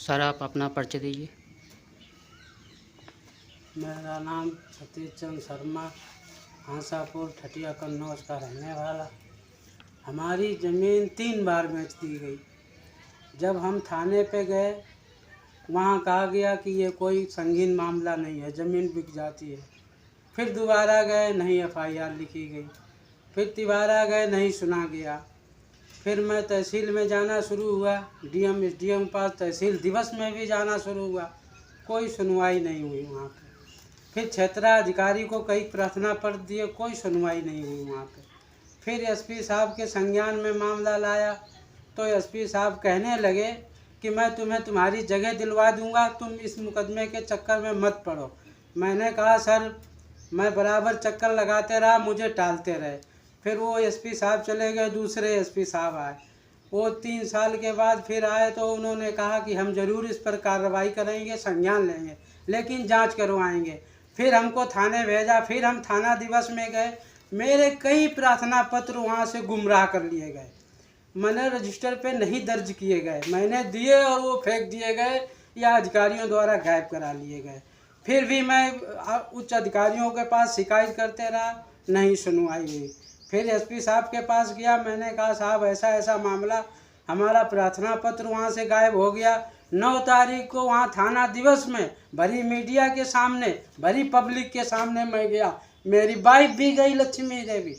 Sir आप अपना परिचय दीजिए। मेरा नाम सतीश चंद शर्मा, हांसापुर ठटिया कन्नौज का रहने वाला। हमारी ज़मीन 3 बार बेच दी गई। जब हम थाने पे गए, वहाँ कहा गया कि ये कोई संगीन मामला नहीं है, ज़मीन बिक जाती है। फिर दोबारा गए, नहीं FIR लिखी गई। फिर तिबारा गए, नहीं सुना गया। फिर मैं तहसील में जाना शुरू हुआ, DM SDM पास तहसील दिवस में भी जाना शुरू हुआ, कोई सुनवाई नहीं हुई वहाँ पे। फिर क्षेत्राधिकारी को कई प्रार्थना पत्र दिए, कोई सुनवाई नहीं हुई वहाँ पे। फिर SP साहब के संज्ञान में मामला लाया तो SP साहब कहने लगे कि मैं तुम्हें तुम्हारी जगह दिलवा दूंगा, तुम इस मुकदमे के चक्कर में मत पड़ो। मैंने कहा सर मैं बराबर चक्कर लगाते रहा, मुझे टालते रहे। फिर वो SP साहब चले गए, दूसरे SP साहब आए। वो 3 साल के बाद फिर आए तो उन्होंने कहा कि हम ज़रूर इस पर कार्रवाई करेंगे, संज्ञान लेंगे, लेकिन जांच करवाएंगे। फिर हमको थाने भेजा, फिर हम थाना दिवस में गए। मेरे कई प्रार्थना पत्र वहाँ से गुमराह कर लिए गए, मैंने रजिस्टर पे नहीं दर्ज किए गए, मैंने दिए और वो फेंक दिए गए या अधिकारियों द्वारा गायब करा लिए गए। फिर भी मैं उच्च अधिकारियों के पास शिकायत करते रहा, नहीं सुनवाई हुई। फिर SP साहब के पास गया, मैंने कहा साहब ऐसा ऐसा मामला, हमारा प्रार्थना पत्र वहाँ से गायब हो गया। 9 तारीख को वहाँ थाना दिवस में भरी मीडिया के सामने, भरी पब्लिक के सामने मैं गया, मेरी वाइफ भी गई लक्ष्मी देवी,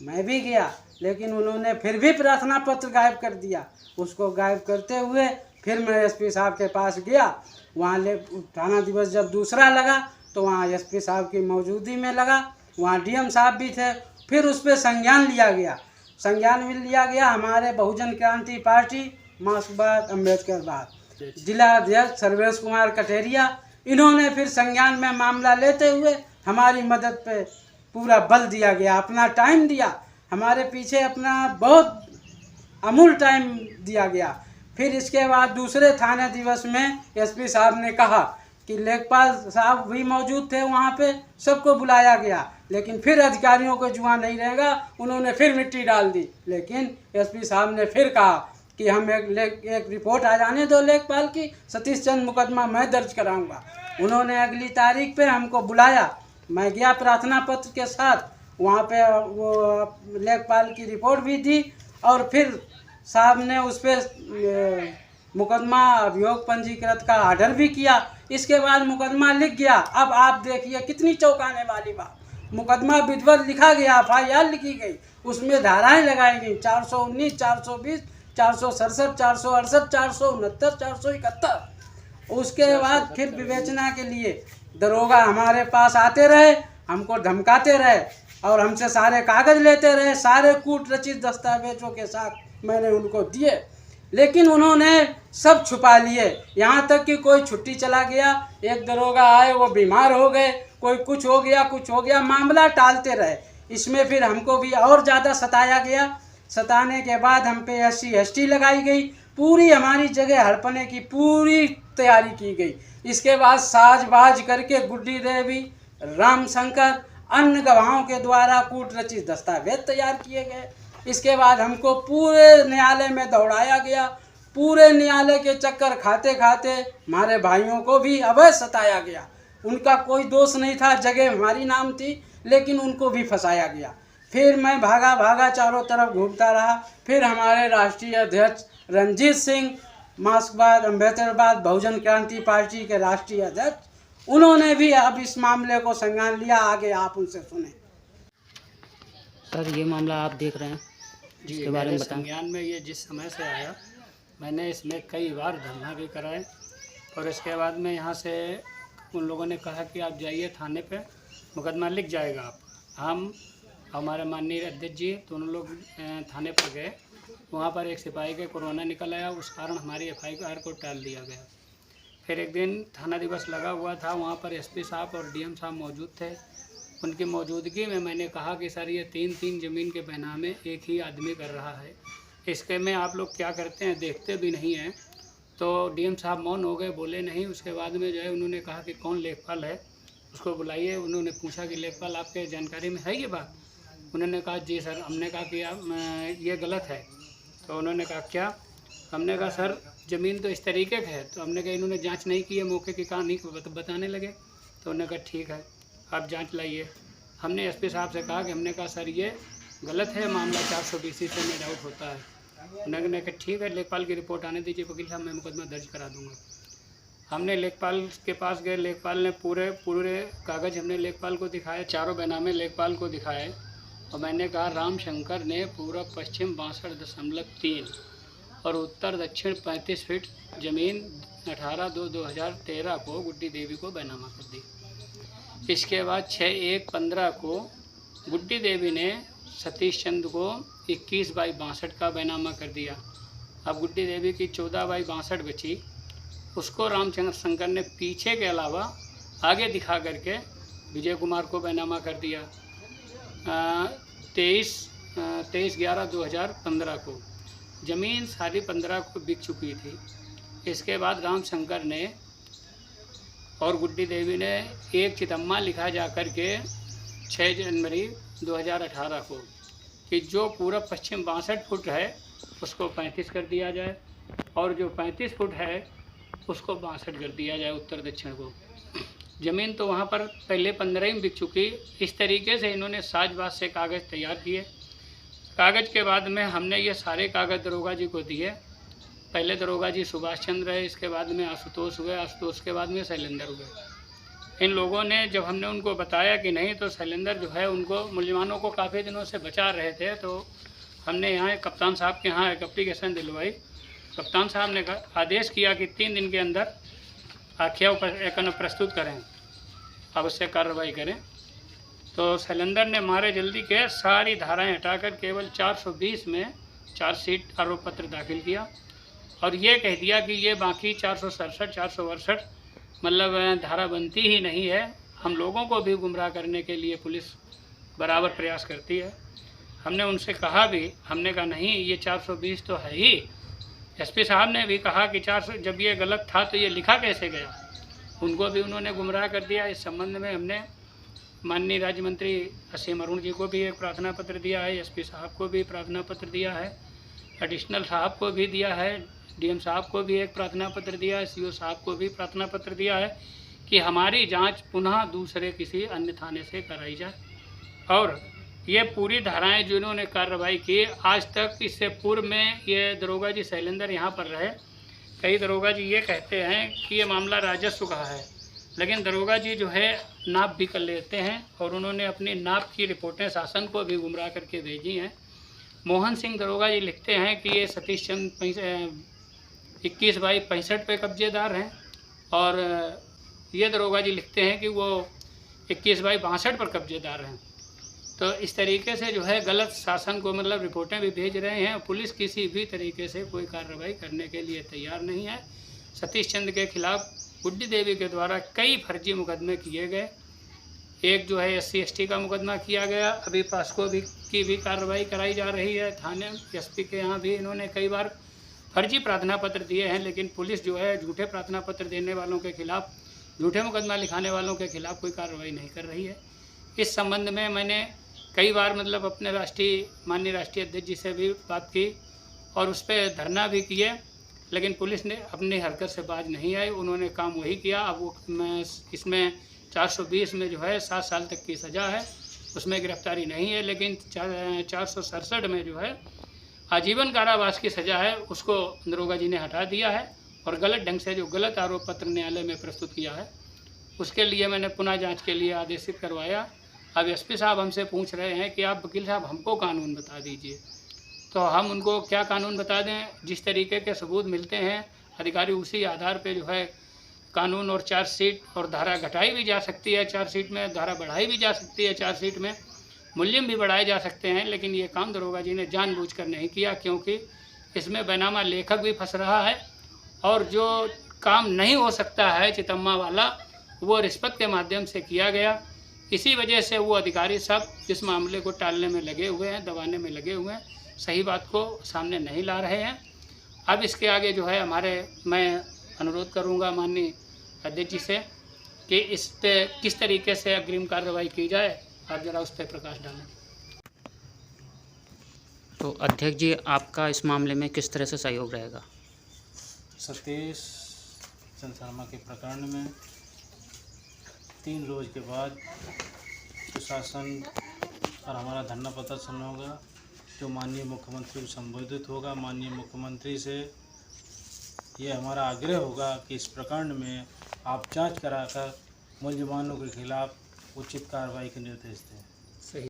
मैं भी गया, लेकिन उन्होंने फिर भी प्रार्थना पत्र गायब कर दिया। उसको गायब करते हुए फिर मैं SP साहब के पास गया, वहाँ थाना दिवस जब दूसरा लगा तो वहाँ SP साहब की मौजूदगी में लगा, वहाँ DM साहब भी थे। फिर उस पर संज्ञान लिया गया, संज्ञान भी लिया गया। हमारे बहुजन क्रांति पार्टी मार्क्सवाद अम्बेडकरवाद जिला अध्यक्ष सर्वेश कुमार कटेरिया, इन्होंने फिर संज्ञान में मामला लेते हुए हमारी मदद पे पूरा बल दिया गया, अपना टाइम दिया, हमारे पीछे अपना बहुत अमूल्य टाइम दिया गया। फिर इसके बाद दूसरे थाने दिवस में SP साहब ने कहा कि लेखपाल साहब भी मौजूद थे वहाँ पे, सबको बुलाया गया, लेकिन फिर अधिकारियों को जुआ नहीं रहेगा, उन्होंने फिर मिट्टी डाल दी। लेकिन SP साहब ने फिर कहा कि हम एक रिपोर्ट आ जाने दो लेखपाल की, सतीश चंद मुकदमा मैं दर्ज कराऊंगा। उन्होंने अगली तारीख पे हमको बुलाया, मैं गया प्रार्थना पत्र के साथ, वहाँ पे वो लेखपाल की रिपोर्ट भी दी और फिर साहब ने उस पर मुकदमा अभियोग पंजीकृत का आर्डर भी किया। इसके बाद मुकदमा लिख गया। अब आप देखिए कितनी चौंकाने वाली बात, मुकदमा विधिवत लिखा गया, FIR लिखी गई, उसमें धाराएं लगाई गई 419, 420, 467, 468, 469, 471। उसके बाद फिर विवेचना के लिए दरोगा हमारे पास आते रहे, हमको धमकाते रहे और हमसे सारे कागज़ लेते रहे, सारे कूट रचित दस्तावेजों के साथ मैंने उनको दिए, लेकिन उन्होंने सब छुपा लिए। यहाँ तक कि कोई छुट्टी चला गया, एक दरोगा आए वो बीमार हो गए, कोई कुछ हो गया, मामला टालते रहे। इसमें फिर हमको भी और ज़्यादा सताया गया। सताने के बाद हम पे SC ST लगाई गई, पूरी हमारी जगह हड़पने की पूरी तैयारी की गई। इसके बाद साजबाज करके गुड्डी देवी, राम शंकर, अन्य गवाहों के द्वारा कूट रचित दस्तावेज तैयार किए गए। इसके बाद हमको पूरे न्यायालय में दौड़ाया गया, पूरे न्यायालय के चक्कर खाते खाते हमारे भाइयों को भी अवैध सताया गया। उनका कोई दोष नहीं था, जगह हमारी नाम थी, लेकिन उनको भी फंसाया गया। फिर मैं भागा चारों तरफ घूमता रहा। फिर हमारे राष्ट्रीय अध्यक्ष रणजीत सिंह, मार्क्सवाद अम्बेडकरवाद बहुजन क्रांति पार्टी के राष्ट्रीय अध्यक्ष, उन्होंने भी अब इस मामले को संज्ञान लिया। आगे आप उनसे सुने। सर ये मामला आप देख रहे हैं, इसके बारे में बताएं। संज्ञान में ये जिस समय से आया, मैंने इसमें कई बार धरना भी कराए और इसके बाद में यहाँ से उन लोगों ने कहा कि आप जाइए थाने पे, मुकदमा लिख जाएगा आप। हम हमारे माननीय अध्यक्ष जी दोनों लोग थाने पर गए, वहाँ पर एक सिपाही के कोरोना निकल आया, उस कारण हमारी FIR को टाल दिया गया। फिर एक दिन थाना दिवस लगा हुआ था, वहाँ पर SP साहब और DM साहब मौजूद थे। उनकी मौजूदगी में मैंने कहा कि सर ये 3-3 ज़मीन के बैनामे एक ही आदमी कर रहा है, इसके में आप लोग क्या करते हैं, देखते भी नहीं हैं। तो DM साहब मौन हो गए, बोले नहीं। उसके बाद में जो है उन्होंने कहा कि कौन लेखपाल है उसको बुलाइए। उन्होंने पूछा कि लेखपाल आपके जानकारी में है ये बात? उन्होंने कहा जी सर। हमने कहा कि आप ये गलत है। तो उन्होंने कहा क्या? हमने कहा सर ज़मीन तो इस तरीके का है। तो हमने कहा इन्होंने जांच नहीं की है, मौके की कहानी बताने लगे। तो उन्होंने कहा ठीक है आप जांच लाइए। हमने एसपी साहब से कहा कि हमने कहा सर ये गलत है मामला, 420 से में डाउट होता है। उन्होंने कहा ठीक है लेखपाल की रिपोर्ट आने दीजिए वकील साहब, मैं मुकदमा दर्ज करा दूँगा। हमने लेखपाल के पास गए, लेखपाल ने पूरे कागज़ हमने लेखपाल को दिखाए, चारों बैनामे लेखपाल को दिखाए। और मैंने कहा रामशंकर ने पूरब पश्चिम 62.3 और उत्तर दक्षिण 35 फीट ज़मीन 18/2/2013 को गुड्डी देवी को बैनामा कर दी। इसके बाद 6/1/15 को गुड्डी देवी ने सतीश चंद को 21/62 का बैनामा कर दिया। अब गुड्डी देवी की 14/62 बची, उसको रामचंद्र शंकर ने पीछे के अलावा आगे दिखा करके विजय कुमार को बैनामा कर दिया 23/11/2015 को। ज़मीन सारी 15 को बिक चुकी थी। इसके बाद रामशंकर ने और गुड्डी देवी ने एक चितम्मा लिखा जा कर के 6 जनवरी 2018 को कि जो पूरब पश्चिम 62 फुट है उसको 35 कर दिया जाए और जो 35 फुट है उसको 62 कर दिया जाए उत्तर दक्षिण को। ज़मीन तो वहाँ पर पहले 15 में बिक चुकी। इस तरीके से इन्होंने साजबाज से कागज़ तैयार किए। कागज़ के बाद में हमने ये सारे कागज़ दरोगा जी को दिए। पहले दरोगा जी सुभाष चंद्र है, इसके बाद में आशुतोष हुए, आशुतोष के बाद में शैलेंद्र हुए। इन लोगों ने जब हमने उनको बताया कि नहीं, तो शैलेंद्र जो है उनको मुलजमानों को काफ़ी दिनों से बचा रहे थे। तो हमने यहाँ कप्तान साहब के यहाँ एक एप्लीकेशन दिलवाई। कप्तान साहब ने आदेश किया कि 3 दिन के अंदर आख्या प्रस्तुत करें, आवश्यक कार्रवाई करें। तो शैलेंद्र ने मारे जल्दी के सारी धाराएं हटाकर केवल 420 में चार्जशीट आरोप पत्र दाखिल किया और ये कह दिया कि ये बाकी 467, 468 मतलब धारा बनती ही नहीं है। हम लोगों को भी गुमराह करने के लिए पुलिस बराबर प्रयास करती है। हमने उनसे कहा भी, हमने कहा नहीं ये 420 तो है ही। एसपी साहब ने भी कहा कि 400 जब ये गलत था तो ये लिखा कैसे गया, उनको भी उन्होंने गुमराह कर दिया। इस संबंध में हमने माननीय राज्य मंत्री असीम अरुण जी को भी एक प्रार्थना पत्र दिया है, एसपी साहब को भी प्रार्थना पत्र दिया है, एडिशनल साहब को भी दिया है, डीएम साहब को भी एक प्रार्थना पत्र दिया है, सीओ साहब को भी प्रार्थना पत्र दिया है कि हमारी जांच पुनः दूसरे किसी अन्य थाने से कराई जाए। और ये पूरी धाराएं जो इन्होंने कार्रवाई की आज तक, इससे पूर्व में ये दरोगा जी शैलेंद्र यहाँ पर रहे। कई दरोगा जी ये कहते हैं कि ये मामला राजस्व का है, लेकिन दरोगा जी जो है नाप भी कर लेते हैं और उन्होंने अपनी नाप की रिपोर्टें शासन को भी गुमराह करके भेजी हैं। मोहन सिंह दरोगा जी लिखते हैं कि ये सतीश चंद 21/65 पे कब्जेदार हैं और ये दरोगा जी लिखते हैं कि वो 21/62 पर कब्जेदार हैं। तो इस तरीके से जो है गलत शासन को मतलब रिपोर्टें भी भेज रहे हैं। पुलिस किसी भी तरीके से कोई कार्रवाई करने के लिए तैयार नहीं है। सतीश चंद के खिलाफ गुड्डी देवी के द्वारा कई फर्जी मुकदमे किए गए। एक जो है SC/ST का मुकदमा किया गया, अभी पास्को की भी कार्रवाई कराई जा रही है। थाने एसपी के यहाँ भी इन्होंने कई बार फर्जी प्रार्थना पत्र दिए हैं, लेकिन पुलिस जो है झूठे प्रार्थना पत्र देने वालों के खिलाफ, झूठे मुकदमा लिखाने वालों के खिलाफ कोई कार्रवाई नहीं कर रही है। इस संबंध में मैंने कई बार मतलब अपने माननीय राष्ट्रीय अध्यक्ष जी से भी बात की और उस पर धरना भी किए, लेकिन पुलिस ने अपनी हरकत से बाज नहीं आई। उन्होंने काम वही किया। अब वो इसमें 420 में जो है 7 साल तक की सज़ा है, उसमें गिरफ्तारी नहीं है, लेकिन 467 में जो है आजीवन कारावास की सज़ा है, उसको दरोगा जी ने हटा दिया है और गलत ढंग से जो गलत आरोप पत्र न्यायालय में प्रस्तुत किया है उसके लिए मैंने पुनः जांच के लिए आदेशित करवाया। अब एसपी साहब हमसे पूछ रहे हैं कि आप वकील साहब हमको कानून बता दीजिए, तो हम उनको क्या कानून बता दें। जिस तरीके के सबूत मिलते हैं अधिकारी उसी आधार पे जो है कानून और चार्जशीट और धारा घटाई भी जा सकती है, चार्जशीट में धारा बढ़ाई भी जा सकती है, चार्जशीट में मूल्य भी बढ़ाए जा सकते हैं। लेकिन ये काम दरोगा जी ने जानबूझकर नहीं किया, क्योंकि इसमें बैनामा लेखक भी फंस रहा है और जो काम नहीं हो सकता है चितम्मा वाला वो रिश्वत के माध्यम से किया गया। इसी वजह से वो अधिकारी सब इस मामले को टालने में लगे हुए हैं, दबाने में लगे हुए हैं, सही बात को सामने नहीं ला रहे हैं। अब इसके आगे जो है मैं अनुरोध करूंगा माननीय अध्यक्ष जी से कि इस पे किस तरीके से अग्रिम कार्रवाई की जाए, आप जरा उस पर प्रकाश डालें। तो अध्यक्ष जी आपका इस मामले में किस तरह से सहयोग रहेगा? सतीश चंद शर्मा के प्रकरण में 3 रोज के बाद प्रशासन और हमारा धरना प्रदर्शन होगा, जो माननीय मुख्यमंत्री को संबोधित होगा। माननीय मुख्यमंत्री से ये हमारा आग्रह होगा कि इस प्रकरण में आप जांच कराकर मुलजिमानों के खिलाफ उचित कार्रवाई के निर्देश दें।